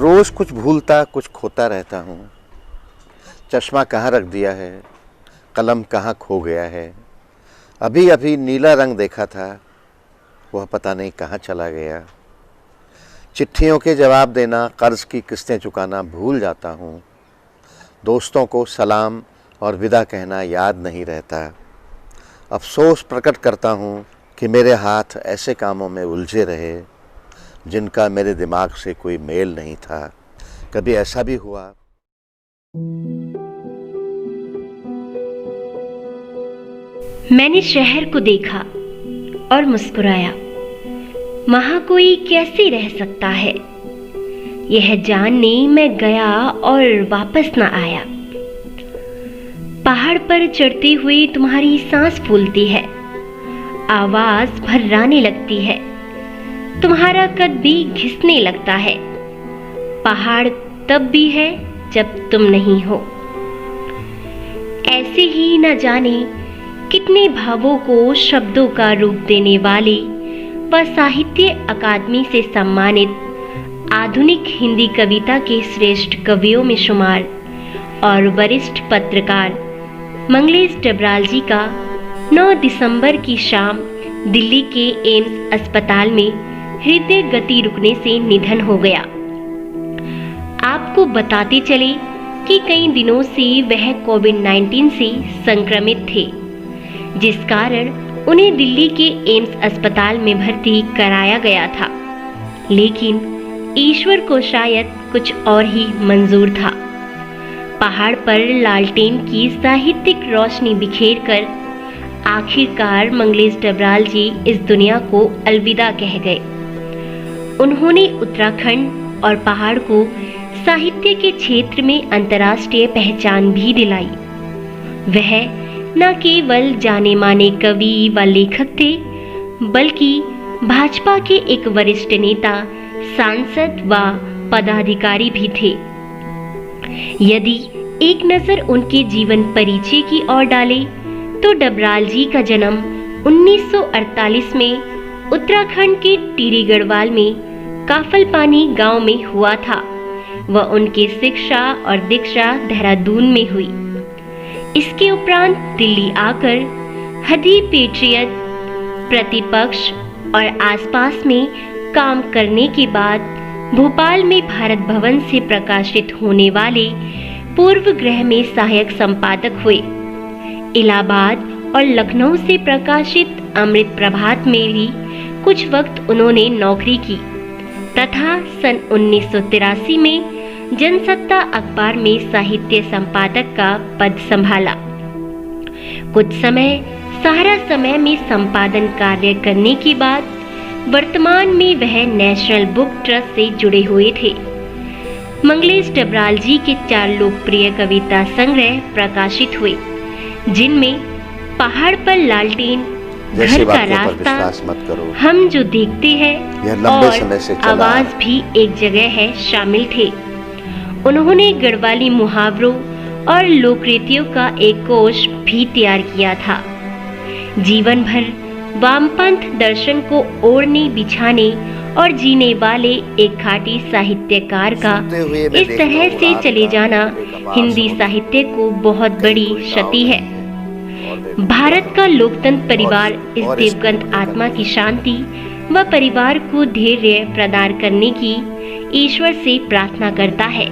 रोज कुछ भूलता कुछ खोता रहता हूँ। चश्मा कहाँ रख दिया है, कलम कहाँ खो गया है। अभी अभी नीला रंग देखा था, वह पता नहीं कहाँ चला गया। चिट्ठियों के जवाब देना, कर्ज की किस्तें चुकाना भूल जाता हूँ। दोस्तों को सलाम और विदा कहना याद नहीं रहता। अफसोस प्रकट करता हूँ कि मेरे हाथ ऐसे कामों में उलझे रहे जिनका मेरे दिमाग से कोई मेल नहीं था। कभी ऐसा भी हुआ। मैंने शहर को देखा और मुस्कुराया। वहां कोई कैसे रह सकता है, यह जानने मैं गया और वापस न आया। पहाड़ पर चढ़ते हुए तुम्हारी सांस फूलती है, आवाज भर्राने लगती है, तुम्हारा कद भी घिसने लगता है। पहाड़ तब भी है जब तुम नहीं हो। ऐसे ही न जाने कितने भावों को शब्दों का रूप देने वाले व साहित्य अकादमी से सम्मानित आधुनिक हिंदी कविता के श्रेष्ठ कवियों में शुमार और वरिष्ठ पत्रकार मंगलेश डबराल जी का 9 दिसंबर की शाम दिल्ली के एम्स अस्पताल में हृदय गति रुकने से निधन हो गया। आपको बताते चले कि कई दिनों से वह कोविड-19 से संक्रमित थे, जिस कारण उन्हें दिल्ली के एम्स अस्पताल में भर्ती कराया गया था। लेकिन ईश्वर को शायद कुछ और ही मंजूर था। पहाड़ पर लालटेन की साहित्यिक रोशनी बिखेरकर आखिरकार मंगलेश डबराल जी इस दुनिया को अलविदा कह गए। उन्होंने उत्तराखंड और पहाड़ को साहित्य के क्षेत्र में अंतर्राष्ट्रीय पहचान भी दिलाई। वह न केवल जाने माने कवि व लेखक थे, बल्कि भाजपा के एक वरिष्ठ नेता, सांसद व पदाधिकारी भी थे। यदि एक नजर उनके जीवन परिचय की ओर डाले तो डबराल जी का जन्म 1948 में उत्तराखंड के टिहरी गढ़वाल में काफलपानी गांव में हुआ था। वह उनकी शिक्षा और दीक्षा देहरादून में हुई। इसके उपरांत दिल्ली आकर हदी पेट्रियट, प्रतिपक्ष और आसपास में काम करने के बाद भोपाल में भारत भवन से प्रकाशित होने वाले पूर्व ग्रह में सहायक संपादक हुए। इलाहाबाद और लखनऊ से प्रकाशित अमृत प्रभात में भी कुछ वक्त उन्होंने नौकरी की तथा सन 1983 में जनसत्ता अखबार में साहित्य संपादक का पद संभाला। कुछ समय सहारा समय में संपादन कार्य करने के बाद वर्तमान में वह नेशनल बुक ट्रस्ट से जुड़े हुए थे। मंगलेश डबराल जी के 4 लोकप्रिय कविता संग्रह प्रकाशित हुए, जिनमें पहाड़ पर लालटेन, घर का रास्ता, हम जो देखते हैं और आवाज भी एक जगह है शामिल थे। उन्होंने गढ़वाली मुहावरों और लोकरीतियों का एक कोश भी तैयार किया था। जीवन भर वामपंथ दर्शन को ओढ़ने, बिछाने और जीने वाले एक खाटी साहित्यकार का इस तरह से चले जाना हिंदी साहित्य को बहुत बड़ी क्षति है। भारत का लोकतंत्र परिवार इस दिवंगत आत्मा की शांति व परिवार को धैर्य प्रदान करने की ईश्वर से प्रार्थना करता है।